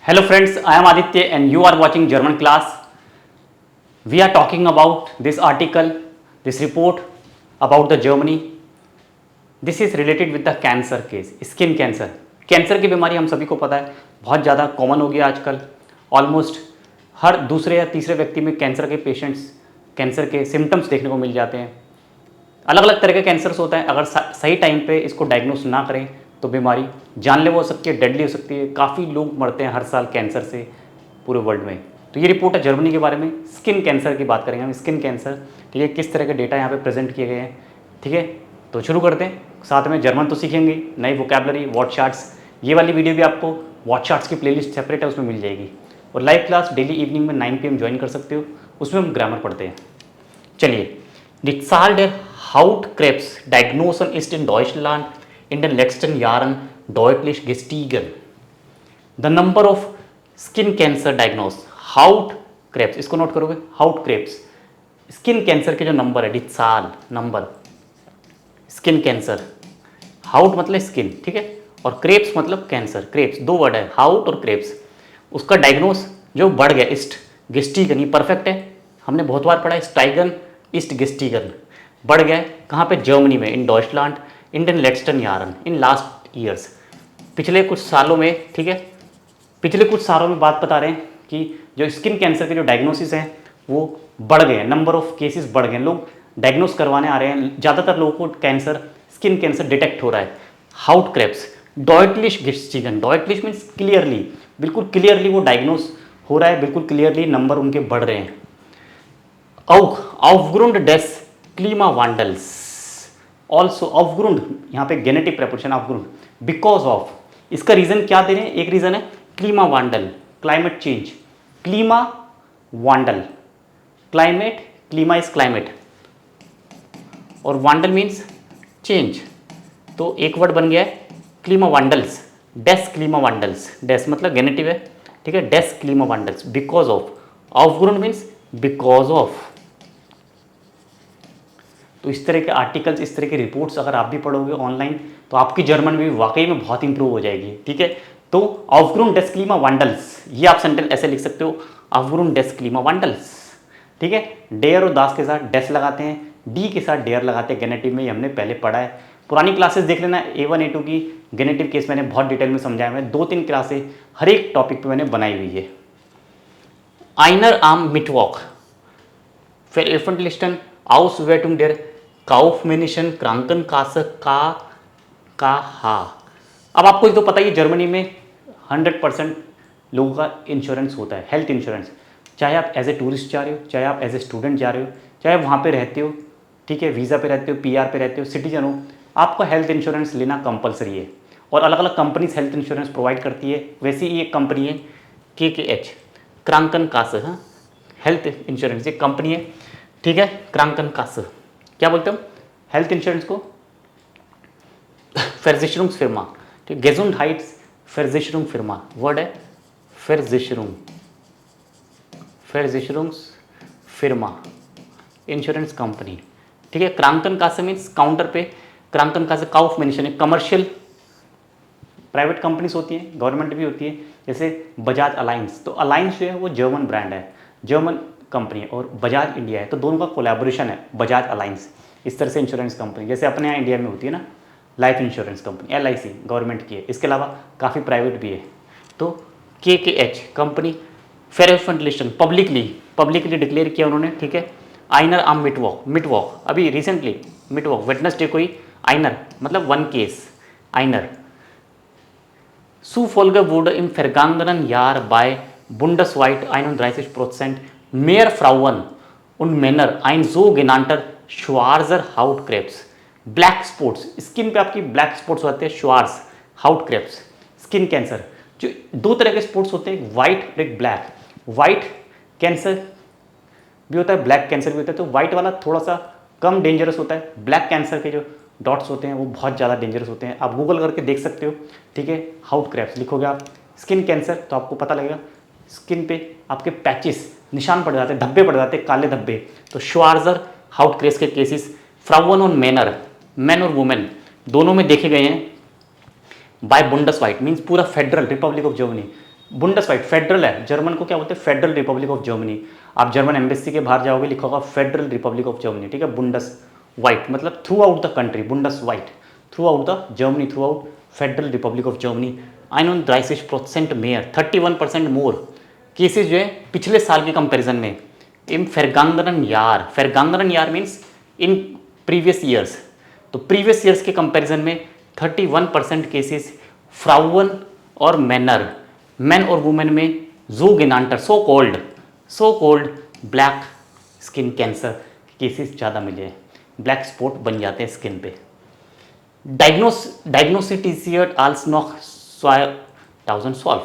Hello friends, I am Aditya and you are watching German class. We are talking about this article, this report about the Germany. This is related with the cancer case, skin cancer. Cancer की बीमारी हम सभी को पता है बहुत ज़्यादा common हो गया आजकल. ऑलमोस्ट हर दूसरे या तीसरे व्यक्ति में कैंसर के पेशेंट्स, कैंसर के सिम्टम्स देखने को मिल जाते हैं. अलग अलग तरह के कैंसर्स होता है. अगर सही टाइम पे इसको डायग्नोस ना करें तो बीमारी जानलेवा हो सकती है, डेडली हो सकती है. काफ़ी लोग मरते हैं हर साल कैंसर से पूरे वर्ल्ड में. तो ये रिपोर्ट है जर्मनी के बारे में. स्किन कैंसर की बात करेंगे हम. स्किन कैंसर, ठीक है, किस तरह के डेटा यहाँ पे प्रेजेंट किए गए हैं. ठीक है, तो शुरू करते हैं. साथ में जर्मन तो सीखेंगे, नई वोकैबलरी, वर्ड चार्ट्स. ये वाली वीडियो भी आपको वर्ड चार्ट्स की प्लेलिस्ट सेपरेट है, उसमें मिल जाएगी. और लाइव क्लास डेली इवनिंग में 9 PM ज्वाइन कर सकते हो. उसमें हम ग्रामर पढ़ते हैं. चलिए, Die Zahl der Hautkrebs Diagnosen ist in Deutschland in den letzten Jahren deutlich gestiegen. The number of skin cancer diagnosed, Hautkrebs, इसको नोट करोगे, Hautkrebs, स्किन कैंसर के जो नंबर है, die Zahl, number, skin cancer, हाउट मतलब skin, ठीक है, और क्रेप्स मतलब कैंसर. क्रेप्स दो वर्ड है, हाउट और क्रेप्स. उसका डायग्नोस जो बढ़ गया, इस्ट गेस्टीगन, ये परफेक्ट है, हमने बहुत बार पढ़ा है. स्टाइगन, ईस्ट गेस्टीगन बढ़ गया है. कहाँ पे? जर्मनी में. इन Deutschland, in den letzten Jahren, in last years, पिछले कुछ सालों में. ठीक है, पिछले कुछ सालों में बात बता रहे हैं कि जो स्किन कैंसर के जो डायग्नोसिस हैं वो बढ़ गए हैं. नंबर ऑफ केसेस बढ़ गए हैं. लोग डायग्नोस करवाने आ रहे हैं. ज़्यादातर लोगों को कैंसर, स्किन कैंसर डिटेक्ट हो रहा है. हाउट क्रेप्स, डॉइटलिश गेस्टीगन, डॉइटलिश मीन्स क्लियरली, बिल्कुल क्लियरली वो डायग्नोस हो रहा है, बिल्कुल क्लियरली नंबर उनके बढ़ रहे हैं. Aufgrund des Klimawandels, also Aufgrund, यहाँ पे genitive preposition Aufgrund, because of, इसका रीजन क्या दे रहे हैं? एक रीजन है क्लीमावांडल, क्लाइमेट चेंज. क्लीमावांडल, क्लाइमेट, क्लीमा इज क्लाइमेट और वांडल मीन्स चेंज. तो एक वर्ड बन गया है क्लीमावांडल्स, डेस क्लीमावांडल्स. डेस मतलब गेनेटिव है, ठीक है, डेस क्लीमावांडल्स, because of. Aufgrund means because of. तो इस तरह के आर्टिकल्स, इस तरह की रिपोर्ट्स अगर आप भी पढ़ोगे ऑनलाइन तो आपकी जर्मन भी वाकई में बहुत इंप्रूव हो जाएगी. ठीक है, तो Aufgrund des Klimawandels, ये आप सेंटेंस ऐसे लिख सकते हो, Aufgrund des Klimawandels. ठीक है, डेयर और दास के साथ डेस लगाते हैं, डी के साथ डेयर लगाते हैं. गेनेटिव में ये हमने पहले पढ़ा है, पुरानी क्लासेस देख लेना. A1 A2 की गेनेटिव केस मैंने बहुत डिटेल में समझाया. मैं 2-3 क्लासें हर एक टॉपिक पर मैंने बनाई हुई है. Einer am Mittwoch veröffentlichten Auswertung der काउफमेनिशन क्रांकनकाsse KH. अब आपको तो पता ही है जर्मनी में 100% लोगों का इंश्योरेंस होता है, हेल्थ इंश्योरेंस. चाहे आप एज ए टूरिस्ट जा रहे हो, चाहे आप एज ए स्टूडेंट जा रहे हो, चाहे आप वहाँ पे रहते हो, ठीक है, वीज़ा पे रहते हो, PR पे रहते हो, सिटीजन हो, आपका हेल्थ इंश्योरेंस लेना कंपलसरी है. और अलग अलग कंपनीज हेल्थ इंश्योरेंस प्रोवाइड करती है. वैसे ही एक कंपनी है KKH, क्रांकनकाsse, हाँ, हेल्थ इंश्योरेंस, एक कंपनी है, ठीक है, क्रांकनकाsse. क्या बोलते हो हेल्थ इंश्योरेंस को? Versicherungsfirma, ठीक, Gesundheitsversicherungsfirma वर्ड है, Versicherungsfirma, इंश्योरेंस कंपनी. ठीक है, क्रांकनकाsse मीन्स काउंटर पे, क्रांकनकाsse काउफमेनिशन, कमर्शियल प्राइवेट कंपनीज होती हैं, गवर्नमेंट भी होती है, जैसे बजाज अलायंस. तो अलायंस जो है वो जर्मन ब्रांड है, जर्मन कंपनी है, और बजाज इंडिया है, तो दोनों का कोलैबोरेशन है, बजाज अलायंस. इस तरह से इंश्योरेंस कंपनी जैसे अपने यहाँ इंडिया में होती है ना, life insurance company LIC government की है. इसके अलावा काफ़ी प्राइवेट भी है. तो KKH कंपनी फेरेफेंटलिस्टन पब्लिकली डिक्लेयर किया उन्होंने. ठीक है, आइनर आम मिटवॉक अभी रिसेंटली, मिटवॉक वेडनेसडे को ही, आइनर मतलब 1 case, आइनर. Zufolge wurde im vergangenen Jahr bei bundesweit 31% mehr Frauen und Männer ein sogenannter Schwarzer Hautkrebs, black spots, skin पे आपकी ब्लैक स्पॉट्स होते हैं, श्वार्ज हाउटक्रेप्स, स्किन कैंसर. जो दो तरह के स्पॉट्स होते हैं, एक वाइट और एक ब्लैक. वाइट कैंसर भी होता है, ब्लैक कैंसर भी होता है. तो वाइट वाला थोड़ा सा कम डेंजरस होता है. ब्लैक कैंसर के जो डॉट्स होते हैं वो बहुत ज़्यादा डेंजरस होते हैं. आप गूगल करके देख सकते हो. ठीक है, हाउटक्रेप्स लिखोगे आप स्किन कैंसर तो आपको पता लगेगा. स्किन पे आपके पैचेस, निशान पड़ जाते हैं, धब्बे पड़ जाते हैं, काले धब्बे. तो श्वार्जर हाउटक्रेप्स के केसेस फ्राउन और मैनर, मैन और वुमेन दोनों में देखे गए हैं. बाय बुंडसवाइट मीन्स पूरा फेडरल रिपब्लिक ऑफ जर्मनी, बुंडस वाइट फेडरल है, जर्मन को क्या बोलते हैं, फेडरल रिपब्लिक ऑफ जर्मनी। आप जर्मन एम्बेसी के बाहर जाओगे लिखा होगा फेडरल रिपब्लिक ऑफ जर्मनी, ठीक है। बुंडस वाइट मतलब थ्रू आउट द कंट्री, बुंडस वाइट throughout the Germany, throughout federal republic of Germany. 31% मेयर, 31% मोर केसेज जो है पिछले साल के कंपैरिजन में इन फेरगांगरन यार मीन्स इन प्रीवियस ईयर्स, तो प्रीवियस ईयर्स के कंपैरिजन में 31% केसेस फ्राउन और मैनर, मैन और वुमेन में जू गिनांटर so called black skin cancer cases ज़्यादा मिले हैं, ब्लैक स्पॉट बन जाते हैं स्किन पे। डायग्नोसिटिसियट आल्स नॉक 2012,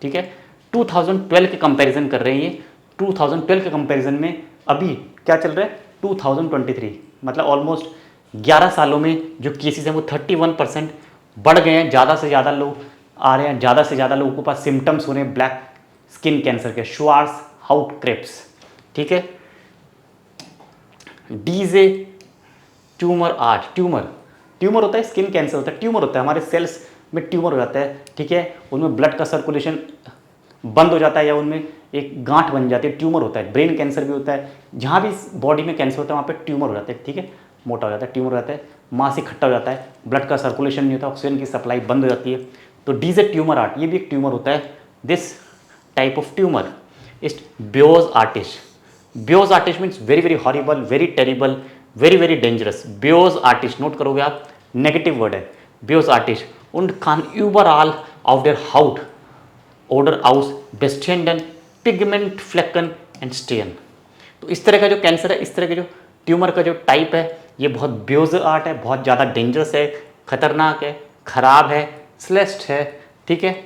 ठीक है। 2012 के कंपैरिजन कर रहे हैं ये, 2012 के कंपैरिजन में अभी क्या चल रहा है 2023, मतलब ऑलमोस्ट 11 सालों में जो केसेस हैं वो 31% बढ़ गए हैं। ज़्यादा से ज़्यादा लोग आ रहे हैं, ज़्यादा से ज़्यादा लोगों के पास सिम्टम्स हो रहे हैं ब्लैक स्किन कैंसर के, श्वार्ट्ज हाउट क्रेप्स, ठीक है। डीजे ट्यूमर आर्ट, ट्यूमर होता है, स्किन कैंसर होता है, ट्यूमर होता है, हमारे सेल्स में ट्यूमर हो जाता है, ठीक है। उनमें ब्लड का सर्कुलेशन बंद हो जाता है या उनमें एक गांठ बन जाती है, ट्यूमर होता है। ब्रेन कैंसर भी होता है, जहाँ भी बॉडी में कैंसर होता है वहाँ पे ट्यूमर हो जाता है, ठीक है, मोटा हो जाता है, ट्यूमर हो जाता है, मांस इकट्ठा हो जाता है, ब्लड का सर्कुलेशन नहीं होता, ऑक्सीजन की सप्लाई बंद हो जाती है, तो डीजे ट्यूमर आर्ट ये भी एक ट्यूमर होता है। This type of tumour is ब्योज आर्टिस्ट means very very horrible, very terrible, very very dangerous. ब्योज आर्टिस्ट नोट करोगे आप, नेगेटिव वर्ड है ब्योज आर्टिस्ट, und kann überall auf der Haut oder aus bestehenden Pigmentflecken entstehen। तो इस तरह का जो कैंसर है, इस तरह के जो ट्यूमर का जो टाइप है, ये बहुत ब्योज आर्ट है, बहुत ज़्यादा डेंजरस है, खतरनाक है, खराब है, स्लेस्ट है, ठीक है।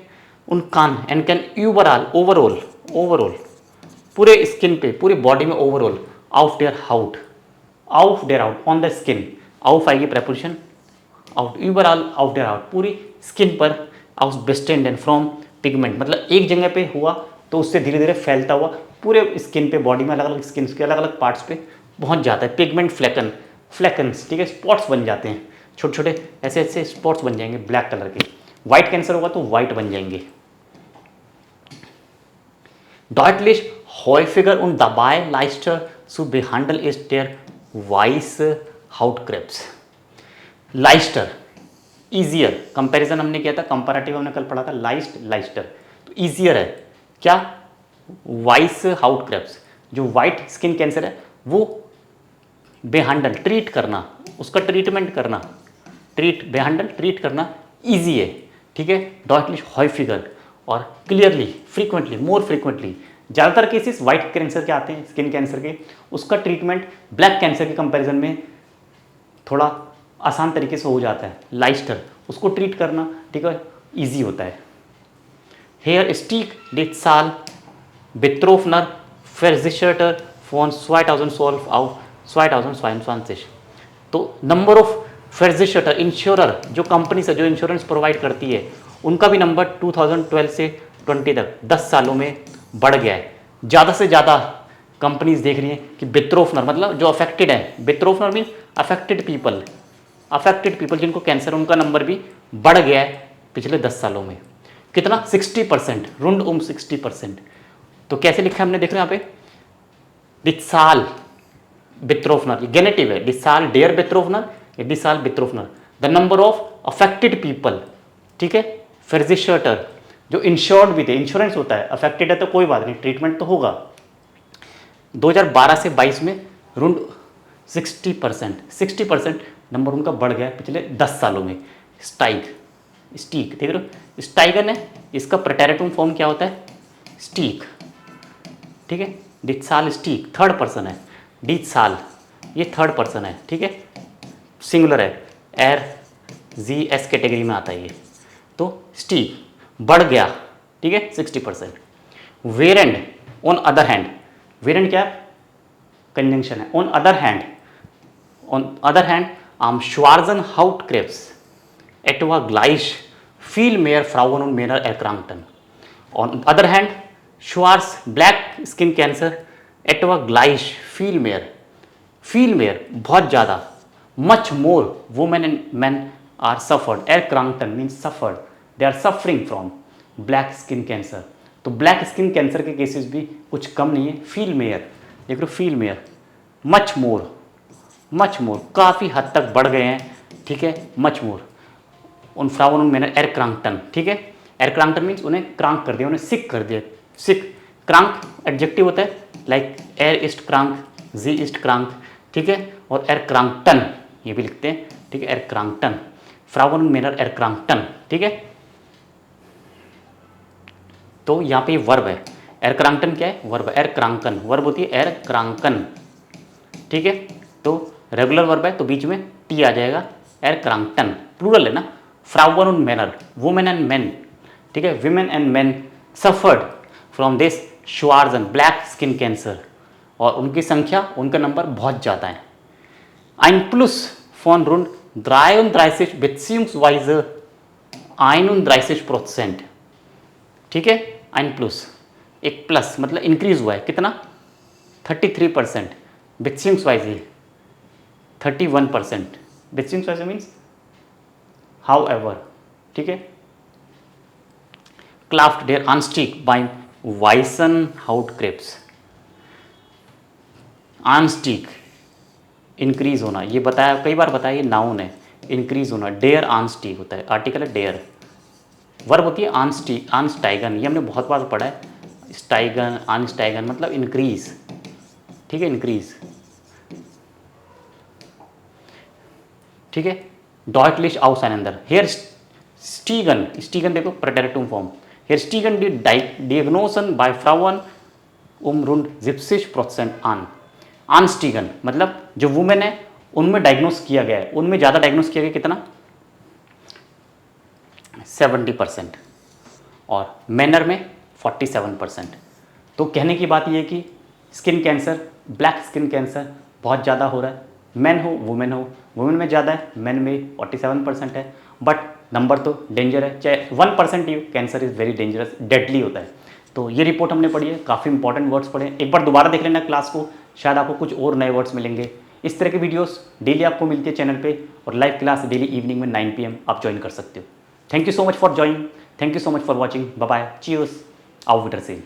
उन कान एंड कैन ओवरऑल पूरे स्किन पे, पूरी बॉडी में ओवरऑल ऑफ देयर हाउट ऑन द स्किन, आउट आएगी प्रेपोजिशन, आउट यूबरऑल आउट देयर आउट, पूरी स्किन पर आउट बेस्टेंड एंड फ्रॉम पिगमेंट, मतलब एक जगह पे हुआ तो उससे धीरे धीरे फैलता हुआ पूरे स्किन पे, बॉडी में अलग अलग स्किन के अलग अलग पार्ट्स पे पहुंच जाता है। पिगमेंट फ्लैकन्स, ठीक है, स्पॉट्स बन जाते हैं, छोटे छोटे ऐसे ऐसे स्पॉट्स बन जाएंगे ब्लैक कलर के। वाइट कैंसर होगा तो वाइट बन जाएंगे। Deutlich häufiger und dabei leichter zu behandeln ist der weiße Hautkrebs। लाइस्टर ईजियर, कंपैरिजन हमने किया था, कंपैरेटिव हमने कल पढ़ा था, लाइस्टर तो ईजियर है क्या, वाइस हाउट क्रेप्स, जो वाइट स्किन कैंसर है वो बेहैंडल ट्रीट करना, उसका ट्रीटमेंट करना, ट्रीट करना ईजी है, ठीक है। डॉटलिश हॉइफिगर और क्लियरली फ्रीक्वेंटली, मोर फ्रीक्वेंटली, ज़्यादातर केसेस वाइट कैंसर के आते हैं, स्किन कैंसर के, उसका ट्रीटमेंट ब्लैक कैंसर के कंपैरिजन में थोड़ा आसान तरीके से हो जाता है। लाइस्टर उसको ट्रीट करना, ठीक है, ईजी होता है। हेयर स्टिक डिट्साल बेट्रोफनर फेर्जिशर्टर फोन 2012 तो नंबर ऑफ फेर्जिशर्टर इंश्योरर, जो कंपनी से जो इंश्योरेंस प्रोवाइड करती है, उनका भी नंबर 2012 से 20 तक 10 सालों में बढ़ गया है। ज़्यादा से ज़्यादा कंपनीज देख रही हैं कि बेट्रोफनर मतलब जो अफेक्टेड है, बेट्रोफनर मीन अफेक्टेड पीपल जिनको कैंसर, उनका नंबर भी बढ़ गया है पिछले 10 सालों में। कितना 60%, रुंड 60%। तो कैसे लिखा है हमने, देख रहे हैं यहाँ पे, डिसाल बेट्रोफनर, गेनेटिव है, डिसाल डेयर बेट्रोफनर या डिसाल बेट्रोफनर, the number of affected people, ठीक है। फेर्जिशर्टर जो इंश्योर्ड भी थे, इंश्योरेंस होता है, अफेक्टेड है तो कोई बात नहीं, ट्रीटमेंट तो होगा। 2012 से 22 में रुंड 60% नंबर उनका बढ़ गया पिछले 10 सालों में। स्टीक देख रहे हो, स्टाइगन है, इसका प्रेटेरेटुम फॉर्म क्या होता है, स्टीक, ठीक है। डिट्साल स्टीक थर्ड पर्सन है, डिट्साल ये थर्ड पर्सन है, ठीक है, सिंगुलर है, RZS कैटेगरी में आता है ये। तो स्टीक बढ़ गया, ठीक है, 60%। वेरेंड ऑन अदर हैंड, वेरेंड क्या कंजंक्शन है, on other hand am Schwarzen Hautkrebs etwa gleich viel mehr Frauen und Männer erkrankten। On other hand, Schwarz black skin cancer etwa gleich viel mehr बहुत ज़्यादा, much more women and men are suffered, erkrankten means suffered, they are suffering from black skin cancer। तो black skin cancer के cases भी कुछ कम नहीं है। Feel mayor, देख रहे हो, फील मेयर मच मोर काफ़ी हद तक बढ़ गए हैं, ठीक है, मच मोर उन फ्राउन उन मैनर एर क्रांकटन, ठीक है। एर क्रांकटन मीन्स उन्हें क्रांक कर दिया, उन्हें सिक कर दिया, सिक। क्रांक एडजेक्टिव होता है, लाइक एर इस्ट क्रांक, जी इस्ट क्रांक, ठीक है। और एर क्रांकटन ये भी लिखते हैं, ठीक है, एर क्रांकटन, फ्राउन मैनर एर क्रांकटन, ठीक है। तो यहाँ पे वर्ब है, एर क्रांकटन क्या है, वर्ब, एर क्रांकन वर्ब होती है, एर क्रांकन, ठीक है। तो रेगुलर वर्ब है तो बीच में टी आ जाएगा, एर क्रांकटन, प्लूरल है ना। फ्राउन उन मैनर, वुमेन एंड मेन, ठीक है, women and men suffered from this श्वार्जन ब्लैक स्किन कैंसर, और उनकी संख्या, उनका नंबर बहुत ज़्यादा है। Ein plus von rund 33 beziehungsweise 31%, ठीक है। ein plus एक प्लस मतलब इंक्रीज हुआ है, कितना, 33%, beziehungsweise 31%, beziehungsweise मीन्स however, ठीक है। क्लाफ्ट डेयर Anstieg beim Weissenhautkrebs, Anstieg increase होना, ये बताया कई बार बताया, ये नाउन है, इंक्रीज होना, डेयर Anstieg होता है, आर्टिकल है डेयर, वर्ब होती है आनस्टाइगन, ये हमने बहुत बार पढ़ा है, स्टाइगन आनस्टाइगन मतलब इंक्रीज, ठीक है, इंक्रीज, ठीक है। डॉटलिश आउसाइनंदर हेयर स्टीगन, स्टीगन देखो प्रेटेरिटुम फॉर्म, हेयर स्टीगन डी डायग्नोसन बाय फ्राउन रुंड 70% आन स्टीगन मतलब जो वुमेन है उनमें डायग्नोस किया गया है, उनमें ज़्यादा डायग्नोस किया गया, कितना, 70%, और मैनर में 47%। तो कहने की बात यह है कि skin cancer, black skin cancer बहुत ज़्यादा हो रहा है, मैन हो वुमेन में ज़्यादा है, मैन में 47% है, बट नंबर तो डेंजर है, चाहे 1% ही हो, cancer is very dangerous, deadly होता है। तो ये रिपोर्ट हमने पढ़ी है, काफ़ी इंपॉर्टेंट वर्ड्स पढ़े, एक बार दोबारा देख लेना क्लास को, शायद आपको कुछ और नए वर्ड्स मिलेंगे। इस तरह की वीडियोस डेली आपको मिलती है चैनल पे, और लाइव क्लास डेली इवनिंग में 9 PM आप ज्वाइन कर सकते हो। Thank you so much for joining, thank you so much for watching, bye bye, cheers, auf Wiedersehen।